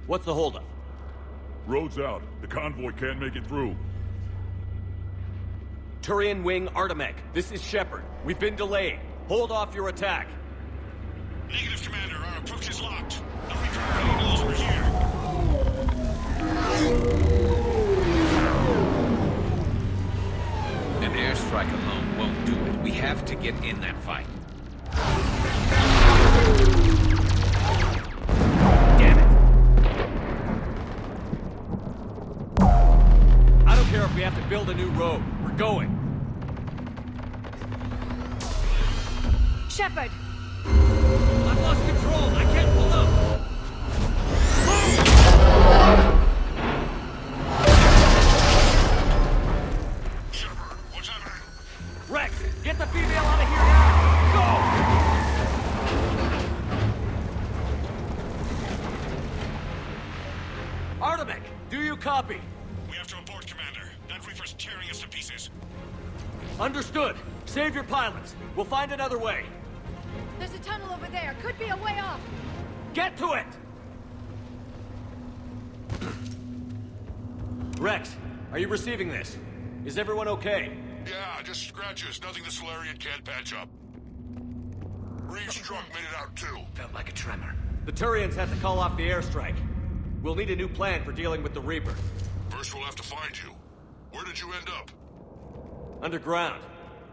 What's the holdup? Road's out. The convoy can't make it through. Turian Wing Artemek, this is Shepard. We've been delayed. Hold off your attack. Negative, Commander. Our approach is locked. The Reaper already knows we're here. An airstrike alone won't do it. We have to get in that fight. Damn it. I don't care if we have to build a new road. We're going. Shepard! I've lost control. I can't pull up. Shepard, what's happening? Rex, get the female out of here now. Go! Artemek, do you copy? We have to abort, Commander. That Reaper's tearing us to pieces. Understood. Save your pilots. We'll find another way. There's a tunnel over there. Could be a way off. Get to it! Rex, are you receiving this? Is everyone okay? Yeah, just scratches. Nothing the Solarian can't patch up. Reed's truck made it out too. Felt like a tremor. The Turians had to call off the airstrike. We'll need a new plan for dealing with the Reaper. First we'll have to find you. Where did you end up? Underground.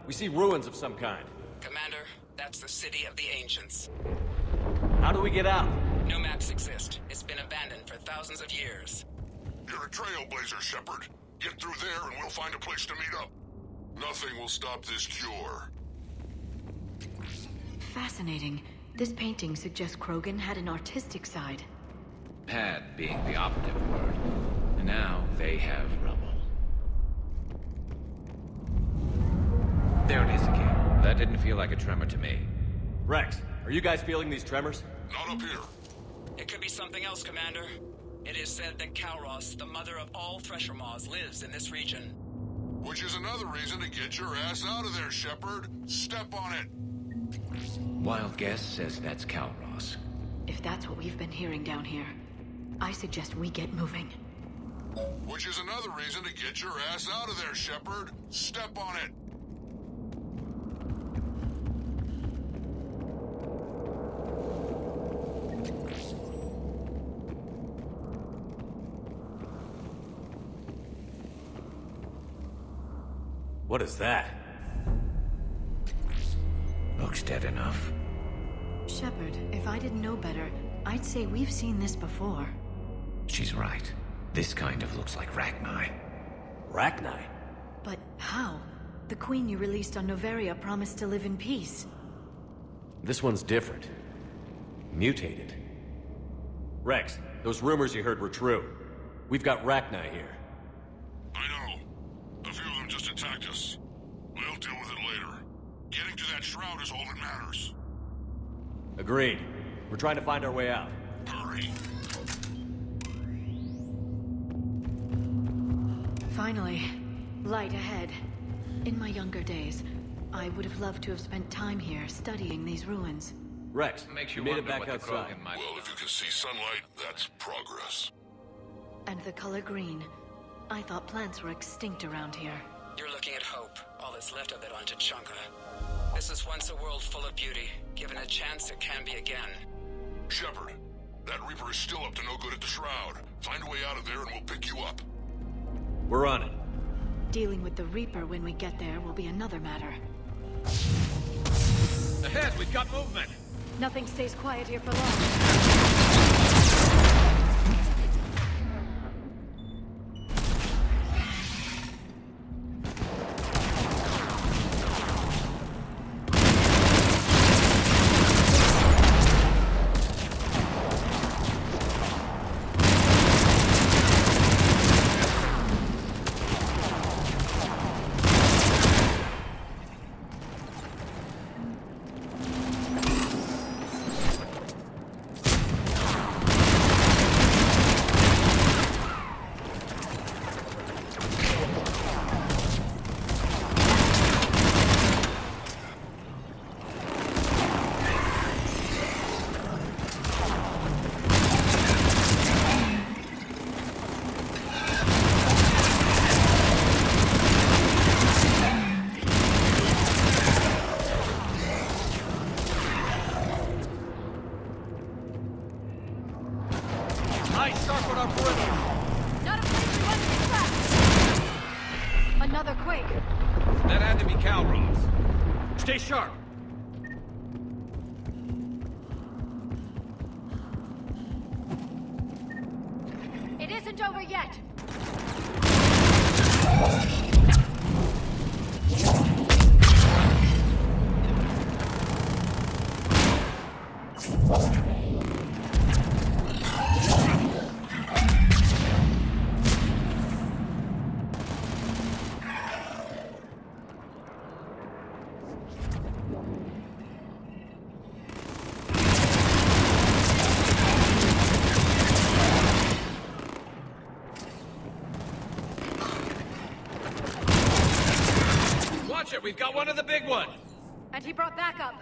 We see ruins of some kind. Commander, that's the City of the Ancients. How do we get out? No maps exist. It's been abandoned for thousands of years. You're a trailblazer, Shepard. Get through there and we'll find a place to meet up. Nothing will stop this cure. Fascinating. This painting suggests Krogan had an artistic side. Had being the operative word. And now they have rubble. There it is again. That didn't feel like a tremor to me. Rex, are you guys feeling these tremors? Not up here. It could be something else, Commander. It is said that Kalros, the mother of all thresher maws, lives in this region. Which is another reason to get your ass out of there, Shepard. Step on it. Wild guess says that's Kalros. If that's what we've been hearing down here, I suggest we get moving. Which is another reason to get your ass out of there, Shepard. Step on it. What is that? Looks dead enough. Shepard, if I didn't know better, I'd say we've seen this before. She's right. This kind of looks like Rachni. Rachni? But how? The queen you released on Noveria promised to live in peace. This one's different. Mutated. Rex, those rumors you heard were true. We've got Rachni here. I know. A few of them just attacked us. We'll deal with it later. Getting to that shroud is all that matters. Agreed. We're trying to find our way out. Hurry. Finally, light ahead. In my younger days, I would have loved to have spent time here studying these ruins. Rex, Makes you you made it wonder back what the outside. Krogan might... Well, if you can see sunlight, that's progress. And the color green. I thought plants were extinct around here. You're looking at hope, all that's left of it on Tachanka. This was once a world full of beauty. Given a chance, it can be again. Shepard, that Reaper is still up to no good at the shroud. Find a way out of there and we'll pick you up. We're on it. Dealing with the Reaper when we get there will be another matter. Ahead, we've got movement! Nothing stays quiet here for long. another quake. That had to be Calros. Stay sharp. It isn't over yet. Watch it, we've got one of the big ones. And he brought backup.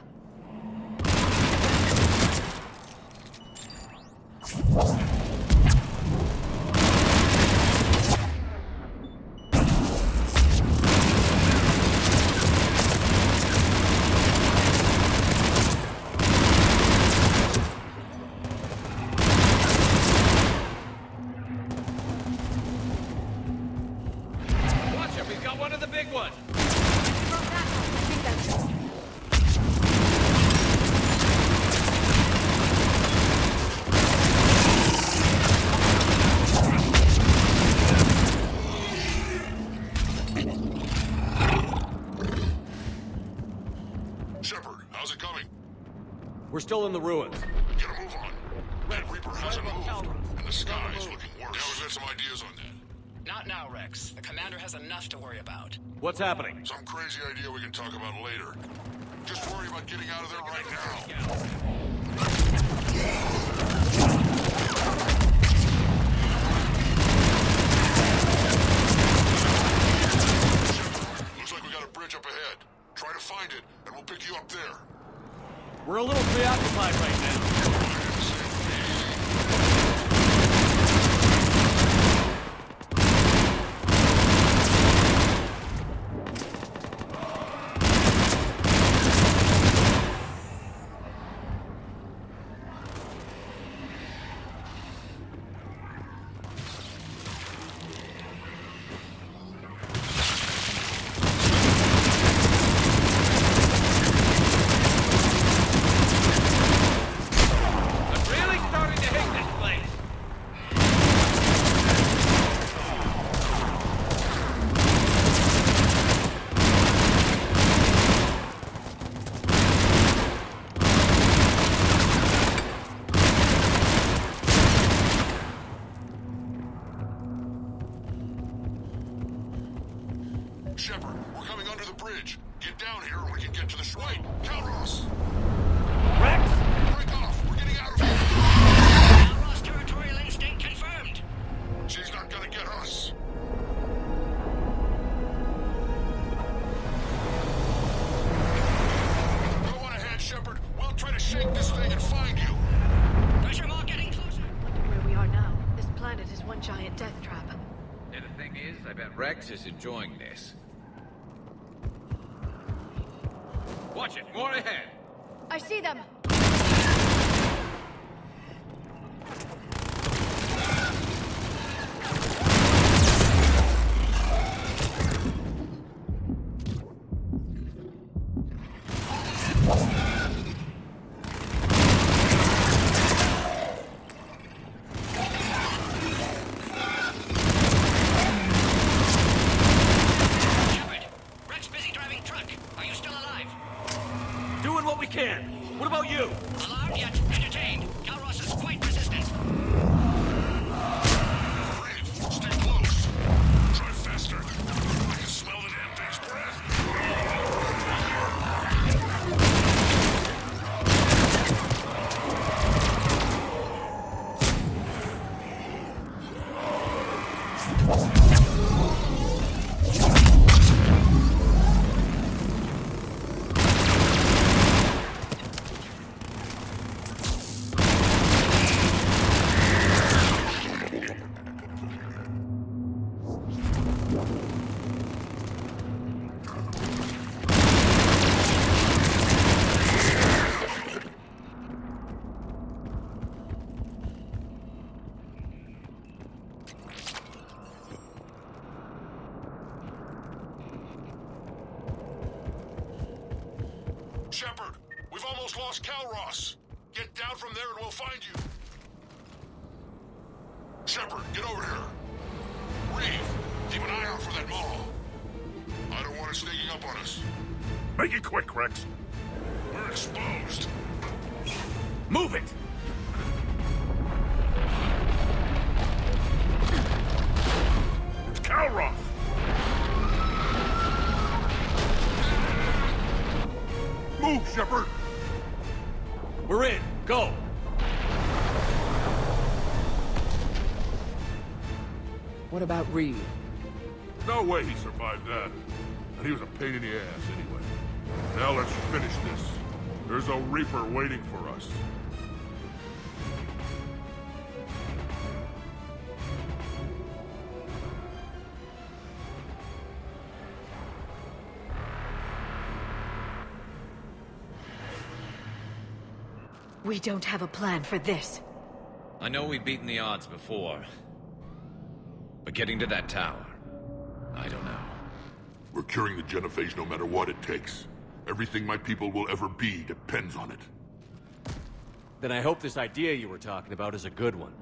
Watch it, we've got one of the big ones. He brought backup. I think that's it. Shepard, how's it coming? We're still in the ruins. Get a move on. That Reaper hasn't moved, and the sky is looking worse. Yeah, we've got some ideas on that. Not now, Rex. The commander has enough to worry about. What's happening? Some crazy idea we can talk about later. Just worry about getting out of there right now. Looks like we got a bridge up ahead. Try to find it, and we'll pick you up there. We're a little preoccupied right now. I'm really starting to hate this place. Shepard, we're coming under the bridge. Get down here and we can get to the shrine. Calros! Rex! Break off! We're getting out of here! Calros territorial instinct confirmed. She's not gonna get us! Go on ahead, Shepard. We'll try to shake this thing and find you. Pressure mark getting closer. Where we are now, this planet is one giant death trap. And the thing is, I bet Rex is enjoying this. Watch it, more ahead. I see them. Shepard, Rex busy driving truck. Are you still alive? Doing what we can. What about you? Alarmed yet entertained. Calros is quite resistant. Brave, stay close. Try faster. I can smell the damn thing's breath. Shepard, we've almost lost Calross. Get down from there and we'll find you. Shepard, get over here. Reeve, keep an eye out for that mall. I don't want it sneaking up on us. Make it quick, Rex. We're exposed. Move it! It's Calross! Move, Shepard! We're in. Go! What about Reeve? No way he survived that. And he was a pain in the ass anyway. Now let's finish this. There's a Reaper waiting for us. We don't have a plan for this. I know we've beaten the odds before. But getting to that tower, I don't know. We're curing the genophage no matter what it takes. Everything my people will ever be depends on it. Then I hope this idea you were talking about is a good one.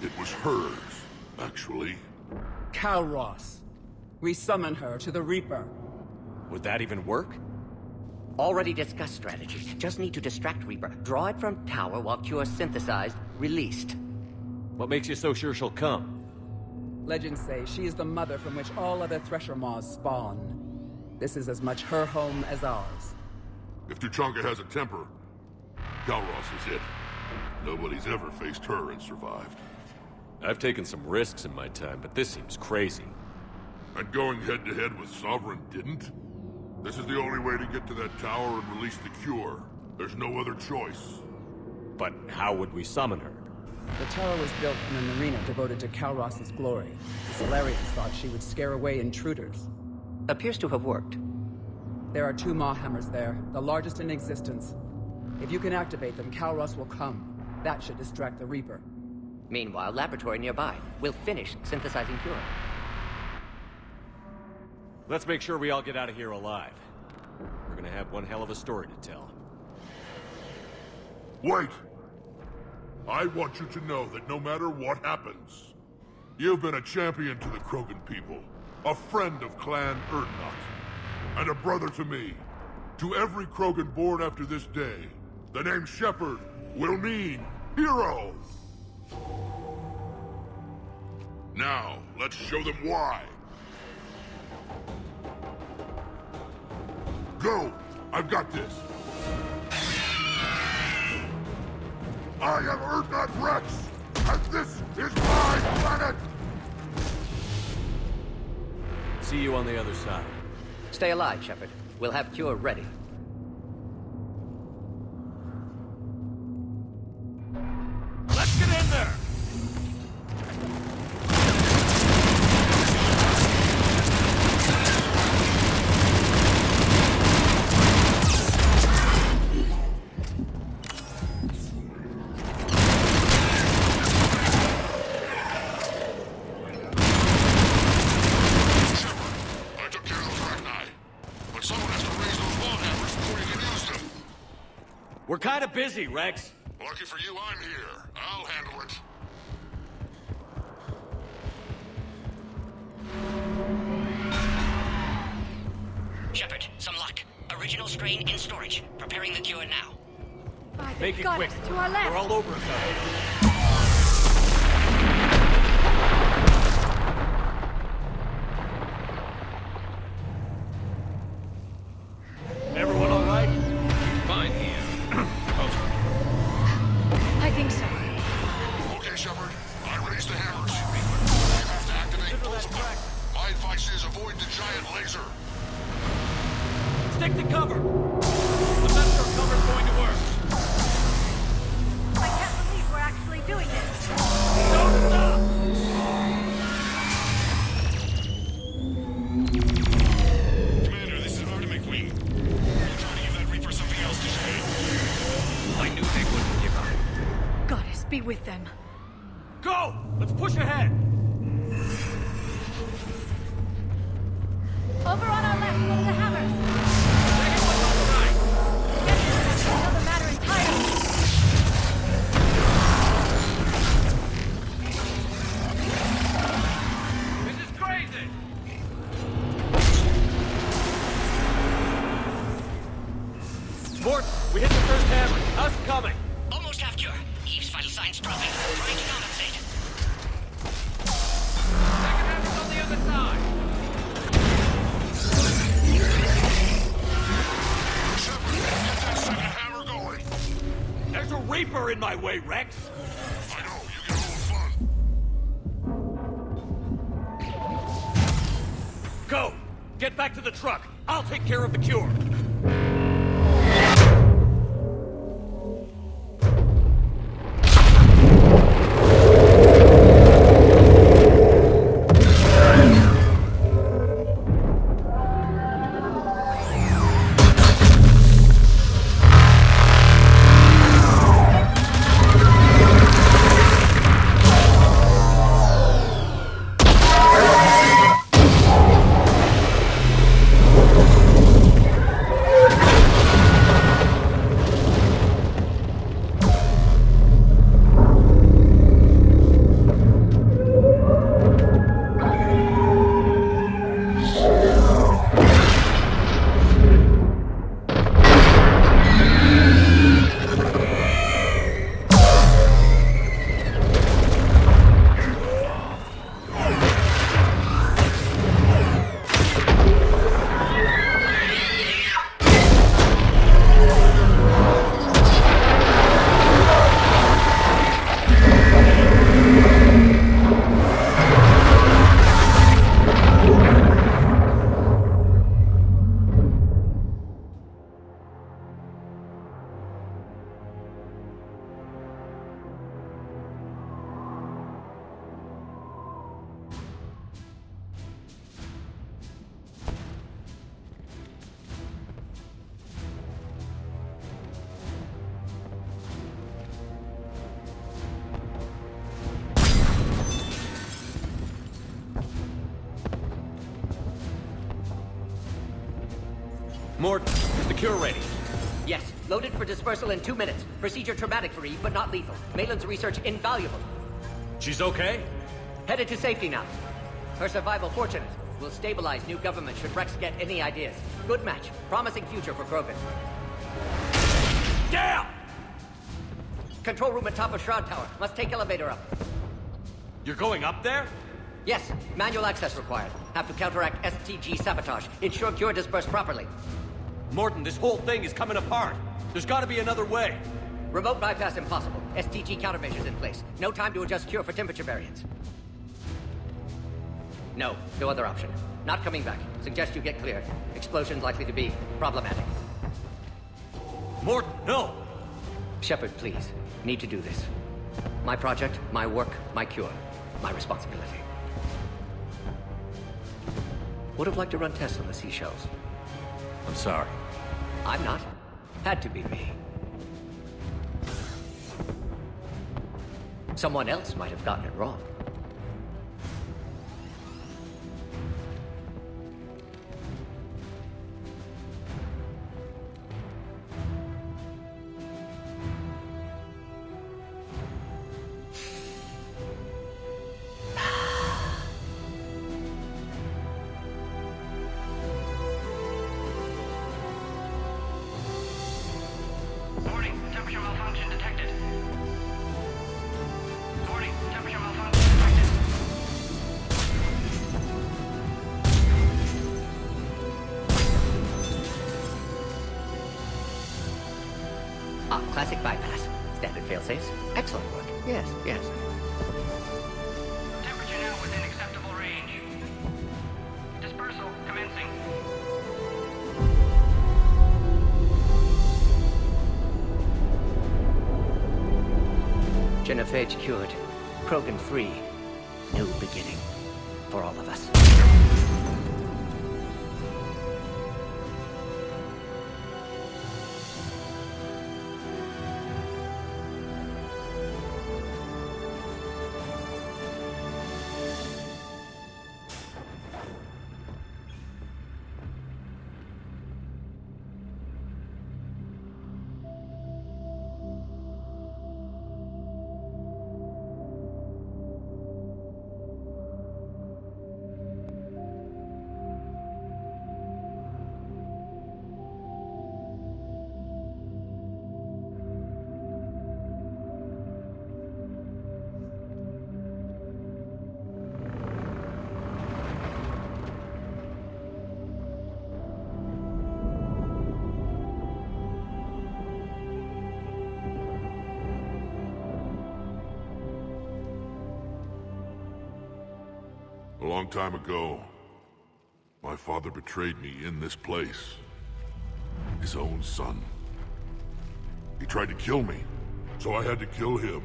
It was hers, actually. Calross. We summon her to the Reaper. Would that even work? Already discussed strategy. Just need to distract Reaper. Draw it from tower while Cure synthesized, released. What makes you so sure she'll come? Legends say she is the mother from which all other Thresher Maws spawn. This is as much her home as ours. If Tuchanka has a temper, Calross is it. Nobody's ever faced her and survived. I've taken some risks in my time, but this seems crazy. And going head-to-head with Sovereign didn't? This is the only way to get to that tower and release the cure. There's no other choice. But how would we summon her? The tower was built in an arena devoted to Calross's glory. The Solarians thought she would scare away intruders. Appears to have worked. There are 2 Maw hammers there, the largest in existence. If you can activate them, Calross will come. That should distract the Reaper. Meanwhile, laboratory nearby. We'll finish synthesizing Cure. Let's make sure we all get out of here alive. We're gonna have one hell of a story to tell. Wait! I want you to know that no matter what happens, you've been a champion to the Krogan people, a friend of Clan Erdnot, and a brother to me. To every Krogan born after this day, the name Shepard will mean hero! Now, let's show them why. Go! I've got this! I am Erdnot Rex, and this is my planet! See you on the other side. Stay alive, Shepard. We'll have Cure ready. Let's get in there! We're kind of busy, Rex. Lucky for you, I'm here. I'll handle it. Shepard, some luck. Original strain in storage. Preparing the cure now. By the Make it quick. goddess, to our left. We're all over us out here. Everyone all right? Fine here. I think so. Okay, Shepard. I raised the hammers. You have to activate both of them. My advice is avoid the giant laser. Stick to cover. The best our cover's going to work. I can't believe we're actually doing this. Don't stop! Commander, this is Artemis Queen. We're trying to give that Reaper something else to say. I knew they wouldn't give up. Goddess, be with them. Go! Let's push ahead! Over on our left, one of the hammers. Second one's on the right! Mort, we hit the first hammer. How's it coming? Almost half cure. Eve's vital signs dropping. Trying to compensate. Second hammer's on the other side. Shepard, get that second hammer going. There's a Reaper in my way, Rex. I know, you get a little fun. Go! Get back to the truck. I'll take care of the cure. Mort, is the cure ready? Yes, loaded for dispersal in 2 minutes. Procedure traumatic for Eve, but not lethal. Malin's research invaluable. She's okay? Headed to safety now. Her survival fortunate. Will stabilize new government should Rex get any ideas. Good match. Promising future for Krogan. Damn! Control room at top of Shroud Tower. Must take elevator up. You're going up there? Yes, manual access required. Have to counteract STG sabotage. Ensure cure dispersed properly. Morton, this whole thing is coming apart. There's gotta be another way. Remote bypass impossible. STG countermeasures in place. No time to adjust cure for temperature variance. No other option. Not coming back. Suggest you get cleared. Explosion's likely to be problematic. Morton, no! Shepard, please. Need to do this. My project, my work, my cure. My responsibility. Would have liked to run tests on the seashells. I'm sorry. I'm not. Had to be me. Someone else might have gotten it wrong. Warning, temperature malfunction detected. Warning, temperature malfunction detected. Ah, classic bypass. Standard failsafes. Excellent work. Yes. Temperature now within acceptable range. Dispersal commencing. Genophage cured. Krogan free. New beginning. For all of us. long time ago, my father betrayed me in this place. His own son. He tried to kill me, so I had to kill him.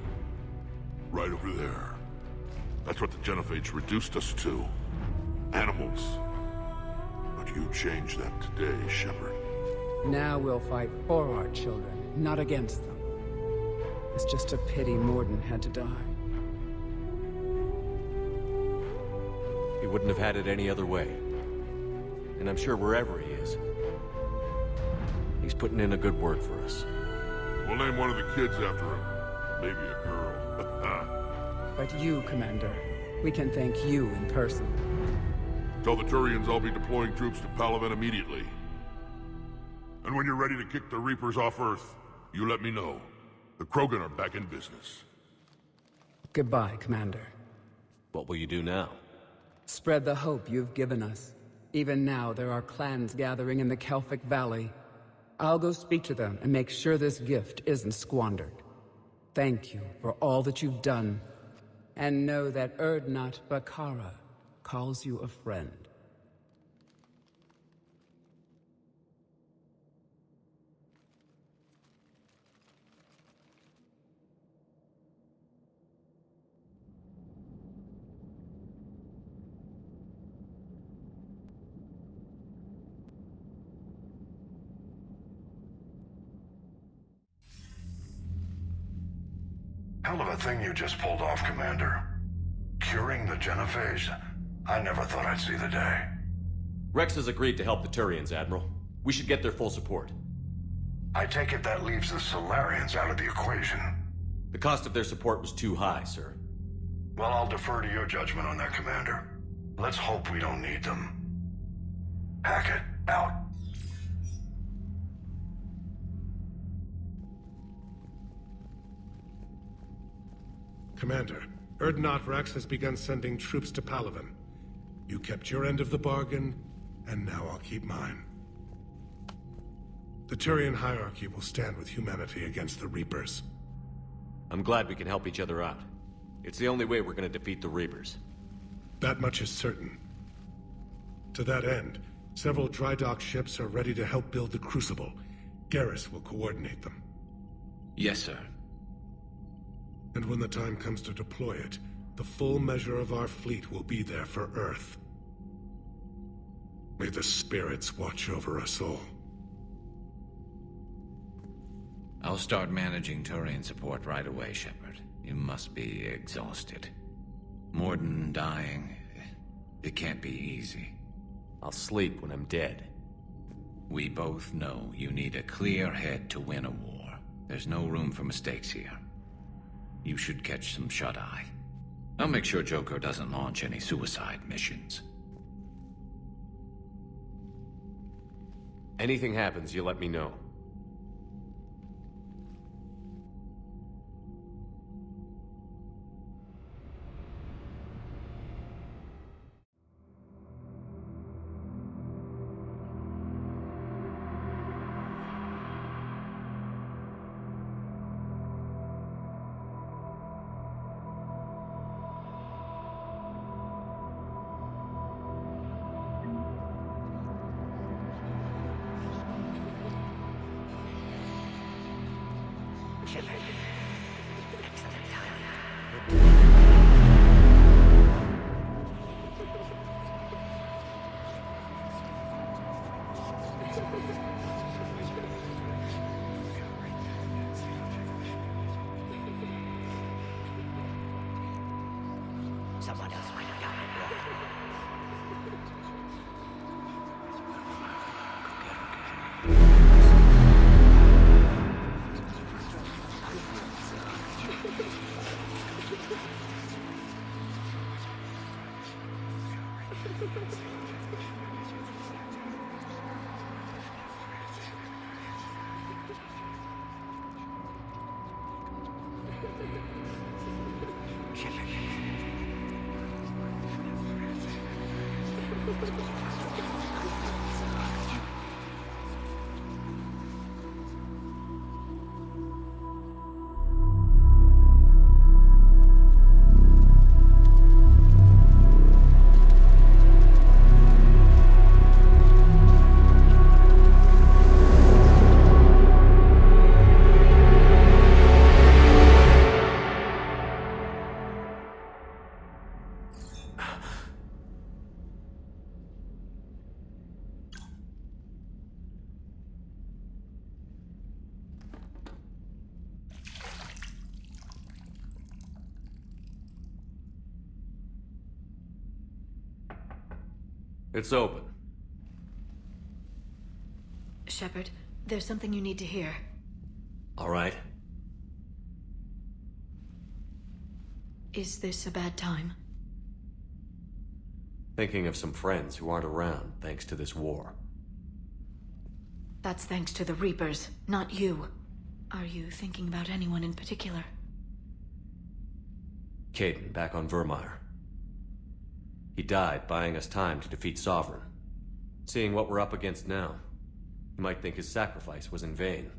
Right over there. That's what the Genophage reduced us to. Animals. But you changed that today, Shepard. Now we'll fight for our children, not against them. It's just a pity Morden had to die. He wouldn't have had it any other way. And I'm sure wherever he is, he's putting in a good word for us. We'll name one of the kids after him. Maybe a girl. But you, Commander, we can thank you in person. Tell the Turians I'll be deploying troops to Palaven immediately. And when you're ready to kick the Reapers off Earth, you let me know. The Krogan are back in business. Goodbye, Commander. What will you do now? Spread the hope you've given us. Even now, there are clans gathering in the Kelphic Valley. I'll go speak to them and make sure this gift isn't squandered. Thank you for all that you've done. And know that Urdnot Bakara calls you a friend. Hell of a thing you just pulled off, Commander. Curing the Genophage? I never thought I'd see the day. Rex has agreed to help the Turians, Admiral. We should get their full support. I take it that leaves the Solarians out of the equation. The cost of their support was too high, sir. Well, I'll defer to your judgment on that, Commander. Let's hope we don't need them. Hackett, out. Commander, Urdnot Rex has begun sending troops to Palaven. You kept your end of the bargain, and now I'll keep mine. The Turian hierarchy will stand with humanity against the Reapers. I'm glad we can help each other out. It's the only way we're gonna defeat the Reapers. That much is certain. To that end, several dry dock ships are ready to help build the Crucible. Garrus will coordinate them. Yes, sir. And when the time comes to deploy it, the full measure of our fleet will be there for Earth. May the spirits watch over us all. I'll start managing Turian support right away, Shepard. You must be exhausted. Morden dying, it can't be easy. I'll sleep when I'm dead. We both know you need a clear head to win a war. There's no room for mistakes here. You should catch some shut-eye. I'll make sure Joker doesn't launch any suicide missions. Anything happens, you let me know. Someone else might have gotten it wrong. It's open. Shepard, there's something you need to hear. All right. Is this a bad time? Thinking of some friends who aren't around thanks to this war. That's thanks to the Reapers, not you. Are you thinking about anyone in particular? Caden, back on Vermeer. He died buying us time to defeat Sovereign. Seeing what we're up against now, you might think his sacrifice was in vain.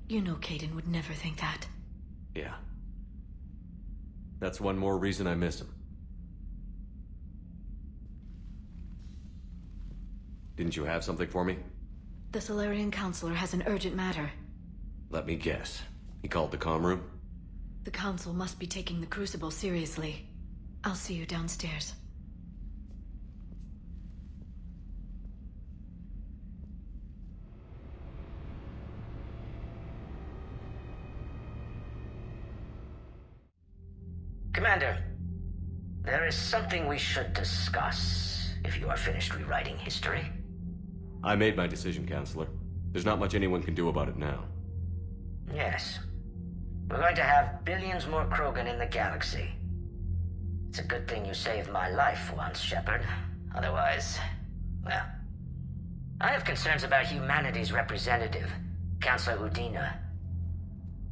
You know Caden would never think that. Yeah. That's one more reason I miss him. Didn't you have something for me? The Solarian Counselor has an urgent matter. Let me guess. He called the comm room? The Council must be taking the Crucible seriously. I'll see you downstairs. Commander, there is something we should discuss, if you are finished rewriting history. I made my decision, Counselor. There's not much anyone can do about it now. Yes. We're going to have billions more Krogan in the galaxy. It's a good thing you saved my life once, Shepard. Otherwise, well... I have concerns about humanity's representative, Councillor Udina.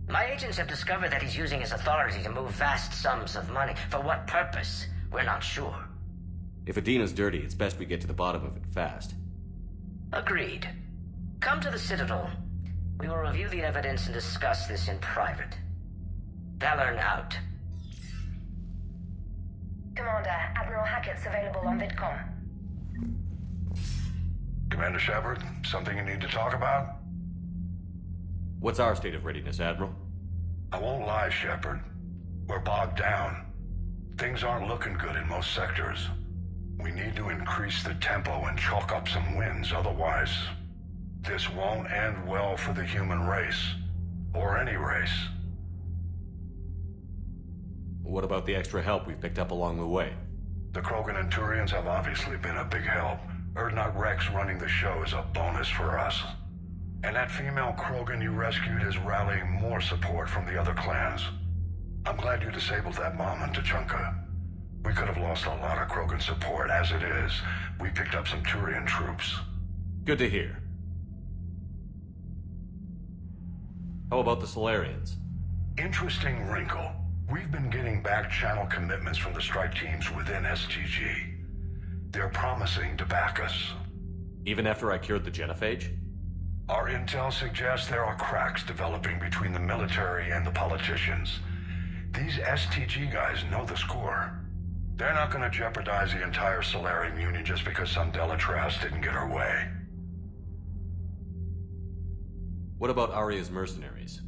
My agents have discovered that he's using his authority to move vast sums of money. For what purpose? We're not sure. If Adina's dirty, it's best we get to the bottom of it fast. Agreed. Come to the Citadel. We will review the evidence and discuss this in private. Valorn out. Commander, Admiral Hackett's available on VidCom. Commander Shepard, something you need to talk about? What's our state of readiness, Admiral? I won't lie, Shepard. We're bogged down. Things aren't looking good in most sectors. We need to increase the tempo and chalk up some wins, otherwise... this won't end well for the human race. Or any race. What about the extra help we've picked up along the way? The Krogan and Turians have obviously been a big help. Urdnot Rex running the show is a bonus for us. And that female Krogan you rescued is rallying more support from the other clans. I'm glad you disabled that bomb on Tuchanka. We could have lost a lot of Krogan support. As it is, we picked up some Turian troops. Good to hear. How about the Solarians? Interesting wrinkle. We've been getting back-channel commitments from the strike teams within STG. They're promising to back us. Even after I cured the genophage? Our intel suggests there are cracks developing between the military and the politicians. These STG guys know the score. They're not going to jeopardize the entire Solarian Union just because some Delatras didn't get her way. What about Arya's mercenaries?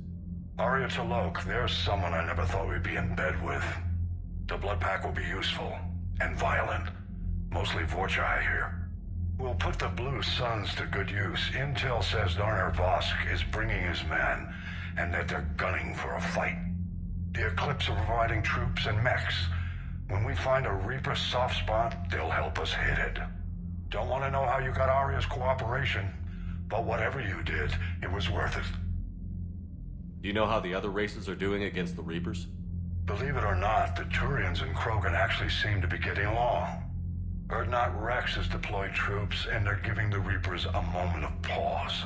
Arya T'Loak, there's someone I never thought we'd be in bed with. The Blood Pack will be useful. And violent. Mostly Vorcha, I hear. We'll put the Blue Suns to good use. Intel says Darner Vosk is bringing his men, and that they're gunning for a fight. The Eclipse are providing troops and mechs. When we find a Reaper soft spot, they'll help us hit it. Don't want to know how you got Arya's cooperation, but whatever you did, it was worth it. Do you know how the other races are doing against the Reapers? Believe it or not, the Turians and Krogan actually seem to be getting along. Urdnot Rex has deployed troops, and they're giving the Reapers a moment of pause.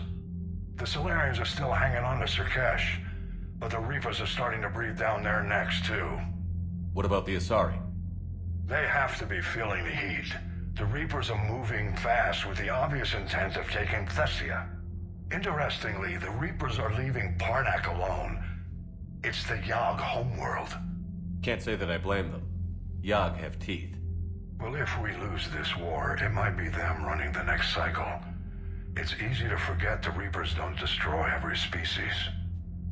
The Solarians are still hanging on to Surkesh, but the Reapers are starting to breathe down their necks, too. What about the Asari? They have to be feeling the heat. The Reapers are moving fast with the obvious intent of taking Thessia. Interestingly, the Reapers are leaving Parnak alone. It's the Yogg homeworld. Can't say that I blame them. Yogg have teeth. Well, if we lose this war, it might be them running the next cycle. It's easy to forget the Reapers don't destroy every species.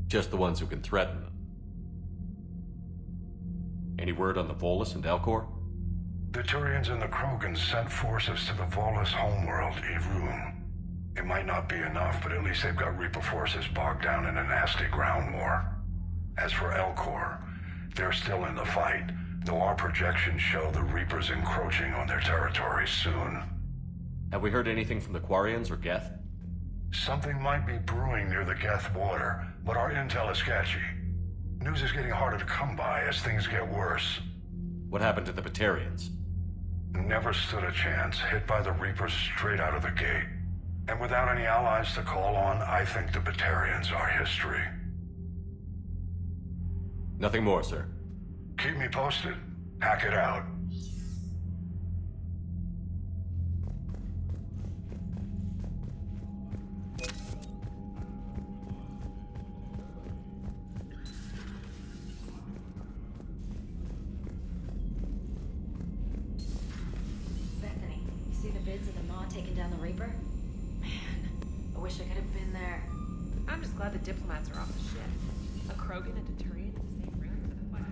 Just the ones who can threaten them. Any word on the Volus and Elcor? The Turians and the Krogan sent forces to the Volus homeworld, Irun. It might not be enough, but at least they've got Reaper forces bogged down in a nasty ground war. As for Elcor, they're still in the fight, though our projections show the Reapers encroaching on their territory soon. Have we heard anything from the Quarians or Geth? Something might be brewing near the Geth border, but our intel is sketchy. News is getting harder to come by as things get worse. What happened to the Batarians? Never stood a chance, hit by the Reapers straight out of the gate. And without any allies to call on, I think the Batarians are history. Nothing more, sir. Keep me posted. Hack it out. Bethany, you see the vids of the Maw taking down the Reaper? Man, I wish I could have been there. I'm just glad the diplomats are off the ship. A Krogan and a Turian in the same room for the fight.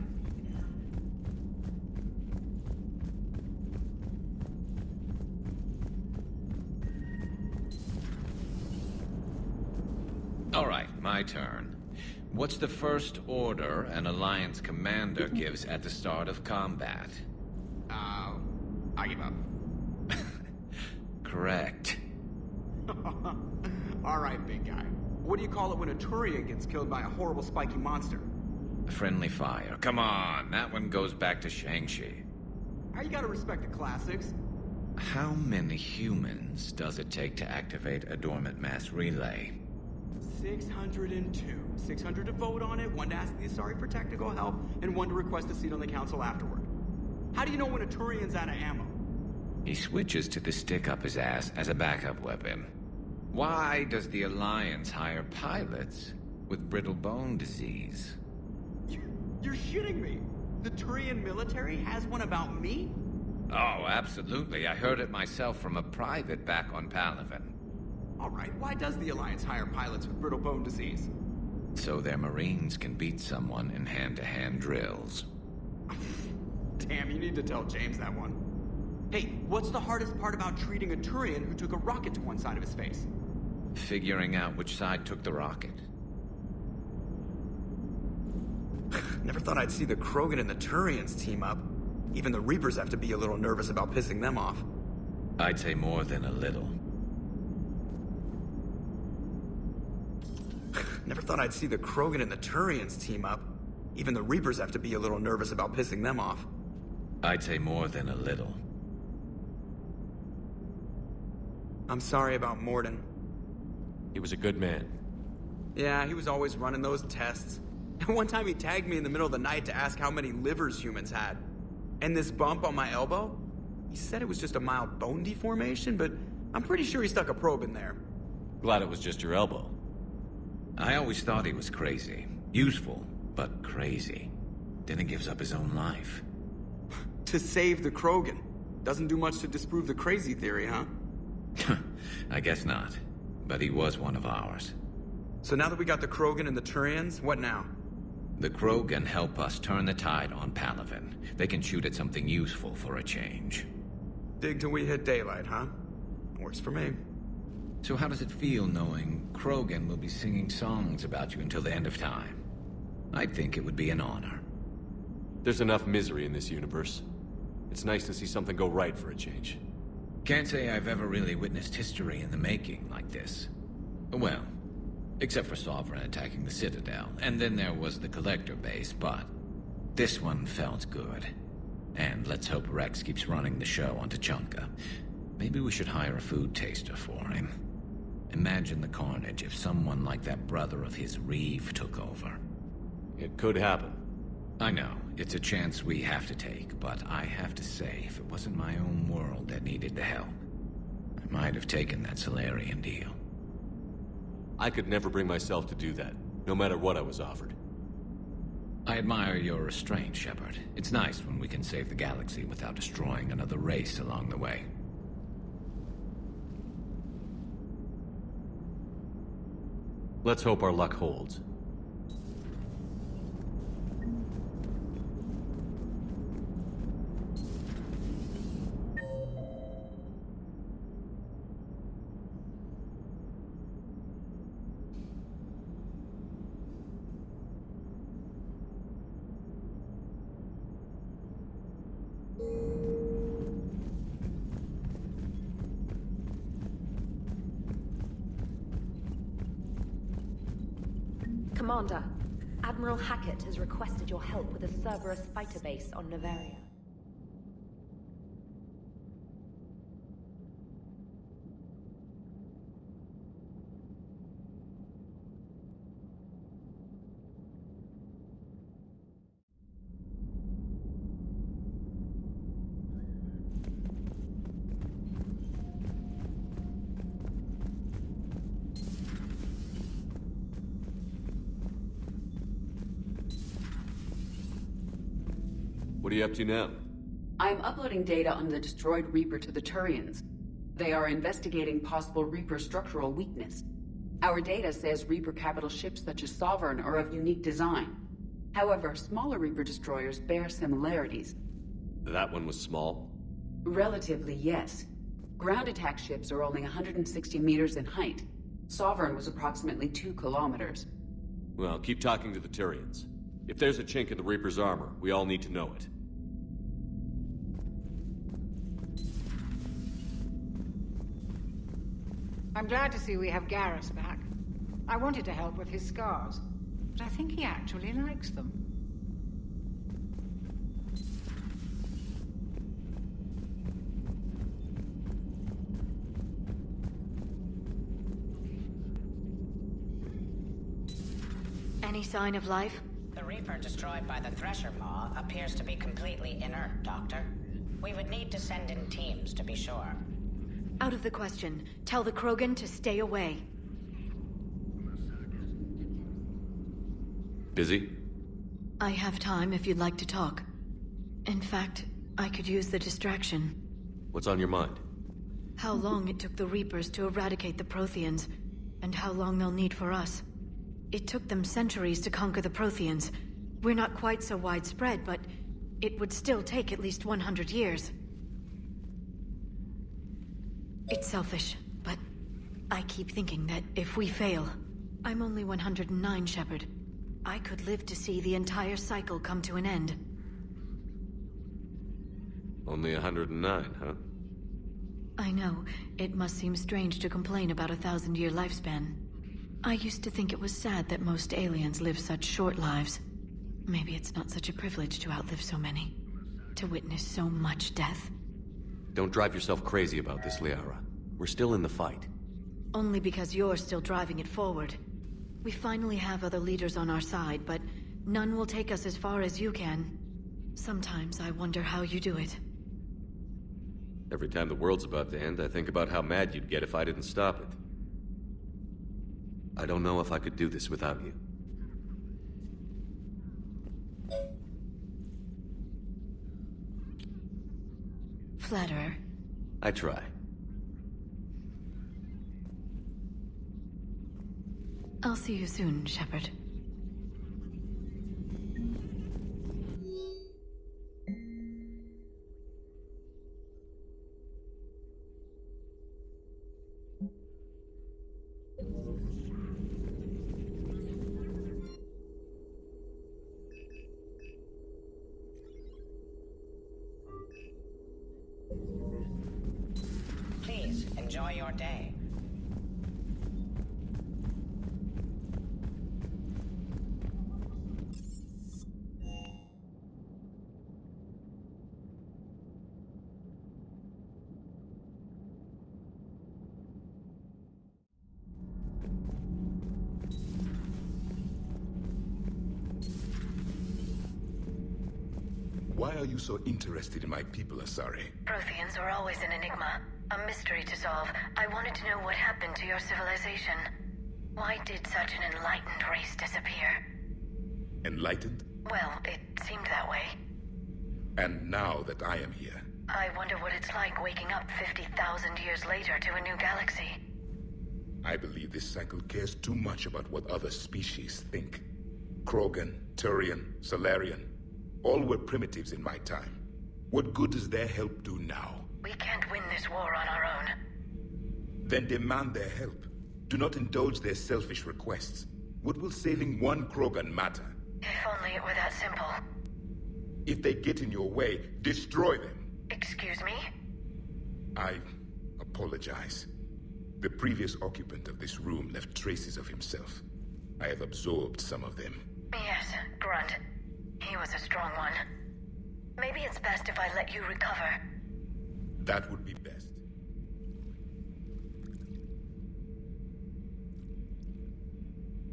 All right, my turn. What's the first order an Alliance commander gives at the start of combat? I give up. Correct. All right, big guy. What do you call it when a Turian gets killed by a horrible spiky monster? Friendly fire. Come on, that one goes back to Shang-Chi. How you gotta respect the classics? How many humans does it take to activate a dormant mass relay? 602. 600 to vote on it, 1 to ask the Asari for technical help, and 1 to request a seat on the council afterward. How do you know when a Turian's out of ammo? He switches to the stick up his ass as a backup weapon. Why does the Alliance hire pilots with brittle bone disease? You're shitting me! The Turian military has one about me? Oh, absolutely. I heard it myself from a private back on Palaven. All right, why does the Alliance hire pilots with brittle bone disease? So their Marines can beat someone in hand-to-hand drills. Damn, you need to tell James that one. Hey, what's the hardest part about treating a Turian who took a rocket to one side of his face? Figuring out which side took the rocket. Never thought I'd see the Krogan and the Turians team up. Even the Reapers have to be a little nervous about pissing them off. I'd say more than a little. Never thought I'd see the Krogan and the Turians team up. Even the Reapers have to be a little nervous about pissing them off. I'd say more than a little. I'm sorry about Morden. He was a good man. Yeah, he was always running those tests. And one time he tagged me in the middle of the night to ask how many livers humans had. And this bump on my elbow? He said it was just a mild bone deformation, but I'm pretty sure he stuck a probe in there. Glad it was just your elbow. I always thought he was crazy. Useful, but crazy. Then he gives up his own life. To save the Krogan. Doesn't do much to disprove the crazy theory, huh? I guess not. But he was one of ours. So now that we got the Krogan and the Turians, what now? The Krogan help us turn the tide on Palaven. They can shoot at something useful for a change. Dig till we hit daylight, huh? Works for me. So how does it feel knowing Krogan will be singing songs about you until the end of time? I think it would be an honor. There's enough misery in this universe. It's nice to see something go right for a change. Can't say I've ever really witnessed history in the making like this. Well, except for Sovereign attacking the Citadel, and then there was the Collector base, but this one felt good. And let's hope Rex keeps running the show on Tuchanka. Maybe we should hire a food taster for him. Imagine the carnage if someone like that brother of his, Reeve, took over. It could happen. I know, it's a chance we have to take, but I have to say, if it wasn't my own world that needed the help, I might have taken that Solarian deal. I could never bring myself to do that, no matter what I was offered. I admire your restraint, Shepard. It's nice when we can save the galaxy without destroying another race along the way. Let's hope our luck holds. Commander, Admiral Hackett has requested your help with a Cerberus fighter base on Novaria. What are you up to now? I'm uploading data on the destroyed Reaper to the Turians. They are investigating possible Reaper structural weakness. Our data says Reaper capital ships such as Sovereign are of unique design. However, smaller Reaper destroyers bear similarities. That one was small? Relatively, yes. Ground attack ships are only 160 meters in height. Sovereign was approximately 2 kilometers. Well, keep talking to the Turians. If there's a chink in the Reaper's armor, we all need to know it. I'm glad to see we have Garrus back. I wanted to help with his scars, but I think he actually likes them. Any sign of life? The Reaper destroyed by the Thresher Maw appears to be completely inert, Doctor. We would need to send in teams to be sure. Out of the question. Tell the Krogan to stay away. Busy? I have time if you'd like to talk. In fact, I could use the distraction. What's on your mind? How long it took the Reapers to eradicate the Protheans, and how long they'll need for us. It took them centuries to conquer the Protheans. We're not quite so widespread, but it would still take at least 100 years. It's selfish, but I keep thinking that if we fail... I'm only 109, Shepard. I could live to see the entire cycle come to an end. Only 109, huh? I know. It must seem strange to complain about a 1,000-year lifespan. I used to think it was sad that most aliens live such short lives. Maybe it's not such a privilege to outlive so many. To witness so much death. Don't drive yourself crazy about this, Liara. We're still in the fight. Only because you're still driving it forward. We finally have other leaders on our side, but none will take us as far as you can. Sometimes I wonder how you do it. Every time the world's about to end, I think about how mad you'd get if I didn't stop it. I don't know if I could do this without you. Flatterer. I try. I'll see you soon, Shepard. Please, enjoy your day. Why are you so interested in my people, Asari? Protheans are always an enigma, a mystery to solve. I wanted to know what happened to your civilization. Why did such an enlightened race disappear? Enlightened? Well, it seemed that way. And now that I am here... I wonder what it's like waking up 50,000 years later to a new galaxy. I believe this cycle cares too much about what other species think. Krogan, Turian, Solarian, all were primitives in my time. What good does their help do now? We can't win this war on our own. Then demand their help. Do not indulge their selfish requests. What will saving one Krogan matter? If only it were that simple. If they get in your way, destroy them. Excuse me? I apologize. The previous occupant of this room left traces of himself. I have absorbed some of them. Yes, Grunt. He was a strong one. Maybe it's best if I let you recover. That would be best.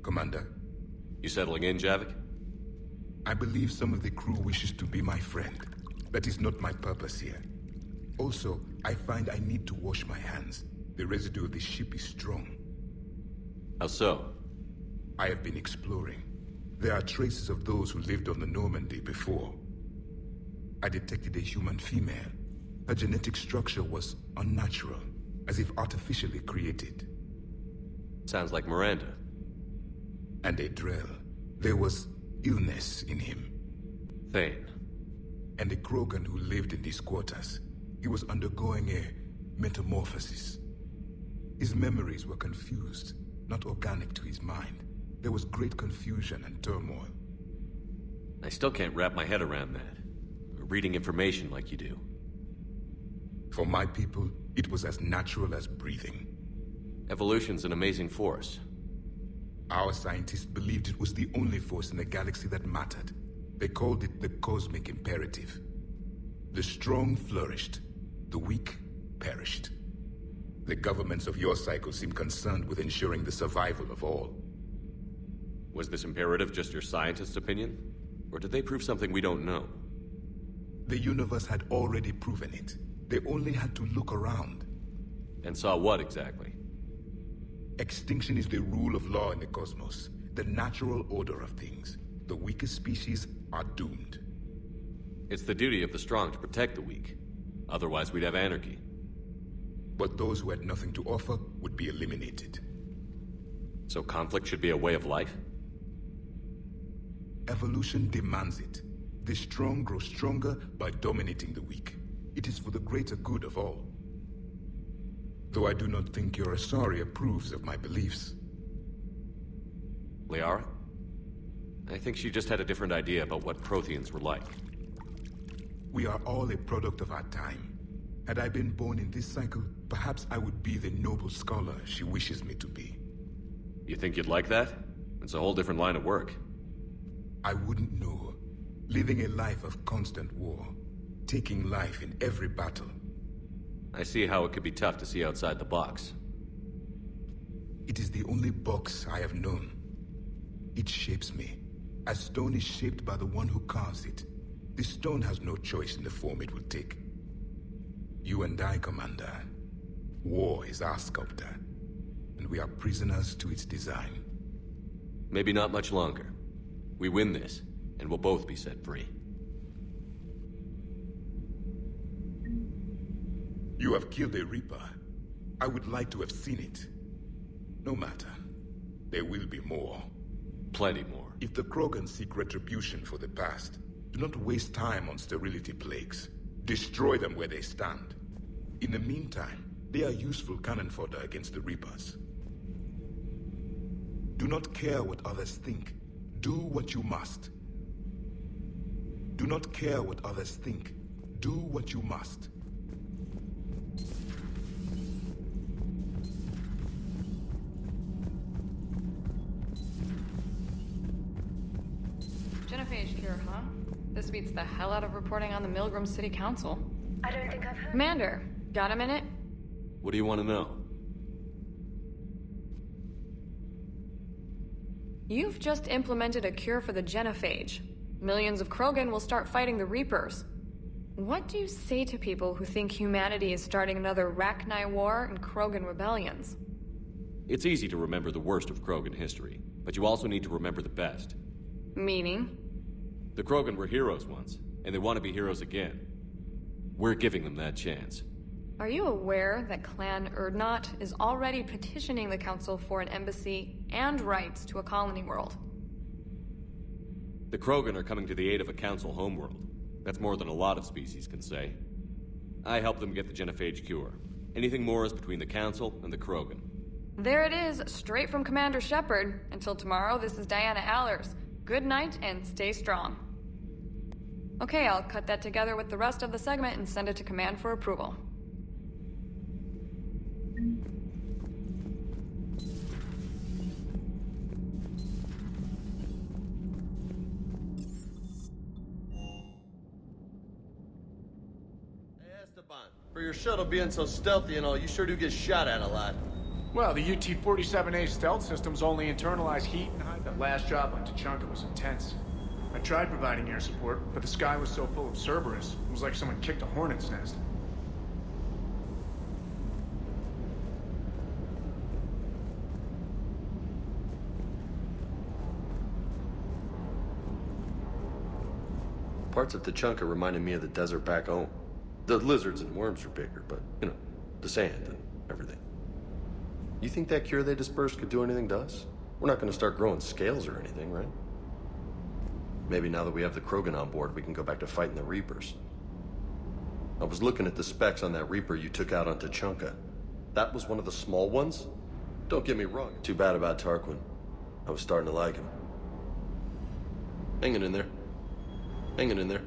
Commander? You settling in, Javik? I believe some of the crew wishes to be my friend. That is not my purpose here. Also, I find I need to wash my hands. The residue of the ship is strong. How so? I have been exploring. There are traces of those who lived on the Normandy before. I detected a human female. Her genetic structure was unnatural, as if artificially created. Sounds like Miranda. And a Drell. There was illness in him. Thane. And a Krogan who lived in these quarters. He was undergoing a metamorphosis. His memories were confused, not organic to his mind. There was great confusion and turmoil. I still can't wrap my head around that. Reading information like you do. For my people, it was as natural as breathing. Evolution's an amazing force. Our scientists believed it was the only force in the galaxy that mattered. They called it the cosmic imperative. The strong flourished, the weak perished. The governments of your cycle seem concerned with ensuring the survival of all. Was this imperative just your scientist's opinion? Or did they prove something we don't know? The universe had already proven it. They only had to look around. And saw what exactly? Extinction is the rule of law in the cosmos, the natural order of things. The weakest species are doomed. It's the duty of the strong to protect the weak. Otherwise, we'd have anarchy. But those who had nothing to offer would be eliminated. So conflict should be a way of life? Evolution demands it. The strong grow stronger by dominating the weak. It is for the greater good of all. Though I do not think your Asari approves of my beliefs. Liara? I think she just had a different idea about what Protheans were like. We are all a product of our time. Had I been born in this cycle, perhaps I would be the noble scholar she wishes me to be. You think you'd like that? It's a whole different line of work. I wouldn't know. Living a life of constant war. Taking life in every battle. I see how it could be tough to see outside the box. It is the only box I have known. It shapes me, as stone is shaped by the one who carves it. The stone has no choice in the form it will take. You and I, Commander. War is our sculptor, and we are prisoners to its design. Maybe not much longer. We win this, and we'll both be set free. You have killed a Reaper. I would like to have seen it. No matter. There will be more. Plenty more. If the Krogan seek retribution for the past, do not waste time on sterility plagues. Destroy them where they stand. In the meantime, they are useful cannon fodder against the Reapers. Do not care what others think. Do what you must. Do not care what others think. Do what you must. Genophage cure, huh? This beats the hell out of reporting on the Milgram City Council. I don't think I've heard. Commander, got a minute? What do you want to know? You've just implemented a cure for the genophage. Millions of Krogan will start fighting the Reapers. What do you say to people who think humanity is starting another Rachni War and Krogan rebellions? It's easy to remember the worst of Krogan history, but you also need to remember the best. Meaning? The Krogan were heroes once, and they want to be heroes again. We're giving them that chance. Are you aware that Clan Urdnot is already petitioning the Council for an embassy and rights to a colony world? The Krogan are coming to the aid of a Council homeworld. That's more than a lot of species can say. I helped them get the genophage cure. Anything more is between the Council and the Krogan. There it is, straight from Commander Shepard. Until tomorrow, this is Diana Allers. Good night and stay strong. Okay, I'll cut that together with the rest of the segment and send it to Command for approval. your shuttle being so stealthy and all, you sure do get shot at a lot. Well, the UT-47A stealth systems only internalize heat and hide. That last job on Tachanka was intense. I tried providing air support, but the sky was so full of Cerberus, it was like someone kicked a hornet's nest. Parts of Tachanka reminded me of the desert back home. The lizards and worms are bigger, but, you know, the sand and everything. You think that cure they dispersed could do anything to us? We're not gonna start growing scales or anything, right? Maybe now that we have the Krogan on board, we can go back to fighting the Reapers. I was looking at the specs on that Reaper you took out on Tachanka. That was one of the small ones? Don't get me wrong, too bad about Tarquin. I was starting to like him. Hanging in there. Hanging in there.